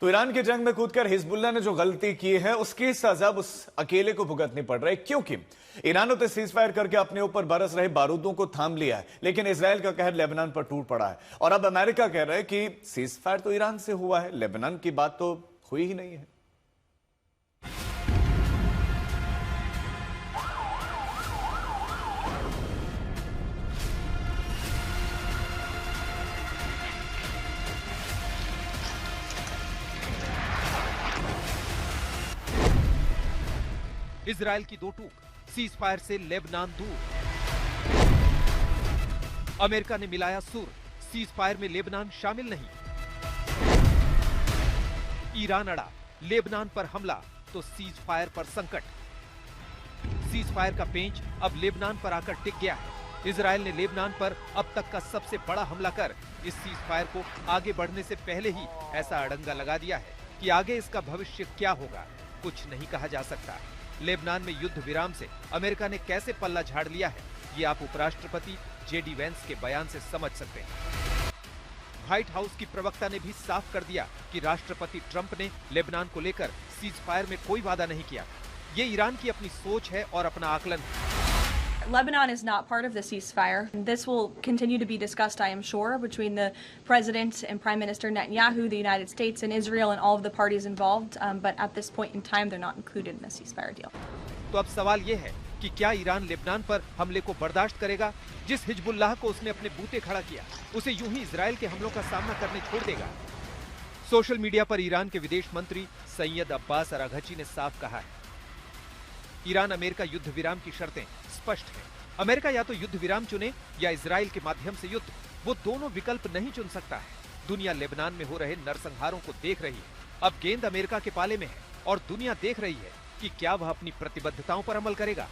तो ईरान की जंग में कूदकर हिजबुल्लाह ने जो गलती की है उसकी सजा अब उस अकेले को भुगतनी पड़ रही है, क्योंकि ईरान ने सीज फायर करके अपने ऊपर बरस रहे बारूदों को थाम लिया है, लेकिन इसराइल का कहर लेबनान पर टूट पड़ा है। और अब अमेरिका कह रहा है कि सीज फायर तो ईरान से हुआ है, लेबनान की बात तो हुई ही नहीं है। इजराइल की दो टूक, सीज फायर से लेबनान दूर। अमेरिका ने मिलाया सुर, सीज फायर में लेबनान शामिल नहीं। ईरान अड़ा, लेबनान पर हमला तो सीज फायर पर संकट। सीज फायर का पेंच अब लेबनान पर आकर टिक गया है। इजराइल ने लेबनान पर अब तक का सबसे बड़ा हमला कर इस सीज फायर को आगे बढ़ने से पहले ही ऐसा अड़ंगा लगा दिया है कि आगे इसका भविष्य क्या होगा कुछ नहीं कहा जा सकता। लेबनान में युद्ध विराम से अमेरिका ने कैसे पल्ला झाड़ लिया है, ये आप उपराष्ट्रपति जेडी वेंस के बयान से समझ सकते हैं। व्हाइट हाउस की प्रवक्ता ने भी साफ कर दिया कि राष्ट्रपति ट्रंप ने लेबनान को लेकर सीज फायर में कोई वादा नहीं किया। ये ईरान की अपनी सोच है और अपना आकलन है। Lebanon is not part of the ceasefire. This will continue to be discussed, I am sure, between the President and Prime Minister Netanyahu, the United States and Israel and all of the parties involved. But at this point in time, they're not included in the ceasefire deal. तो अब सवाल ये है कि क्या Iran Lebanon पर हमले को बर्दाश्त करेगा? जिस हिजबुल्लाह को उसने अपने बूते खड़ा किया, उसे यूं ही इजराइल के हमलों का सामना करने छोड़ देगा? सोशल मीडिया पर ईरान के विदेश मंत्री सैयद अब्बास अराघची ने साफ कहा है, ईरान अमेरिका युद्ध विराम की शर्तें स्पष्ट है। अमेरिका या तो युद्ध विराम चुने या इजराइल के माध्यम से युद्ध, वो दोनों विकल्प नहीं चुन सकता है। दुनिया लेबनान में हो रहे नरसंहारों को देख रही है। अब गेंद अमेरिका के पाले में है और दुनिया देख रही है कि क्या वह अपनी प्रतिबद्धताओं पर अमल करेगा।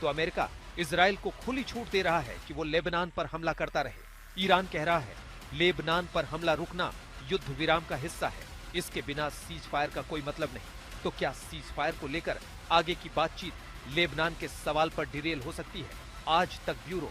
तो अमेरिका इजराइल को खुली छूट दे रहा है कि वो लेबनान पर हमला करता रहे। ईरान कह रहा है लेबनान पर हमला रुकना युद्ध विराम का हिस्सा है, इसके बिना सीज फायर का कोई मतलब नहीं। तो क्या सीज फायर को लेकर आगे की बातचीत लेबनान के सवाल पर डिरेल हो सकती है? आज तक ब्यूरो।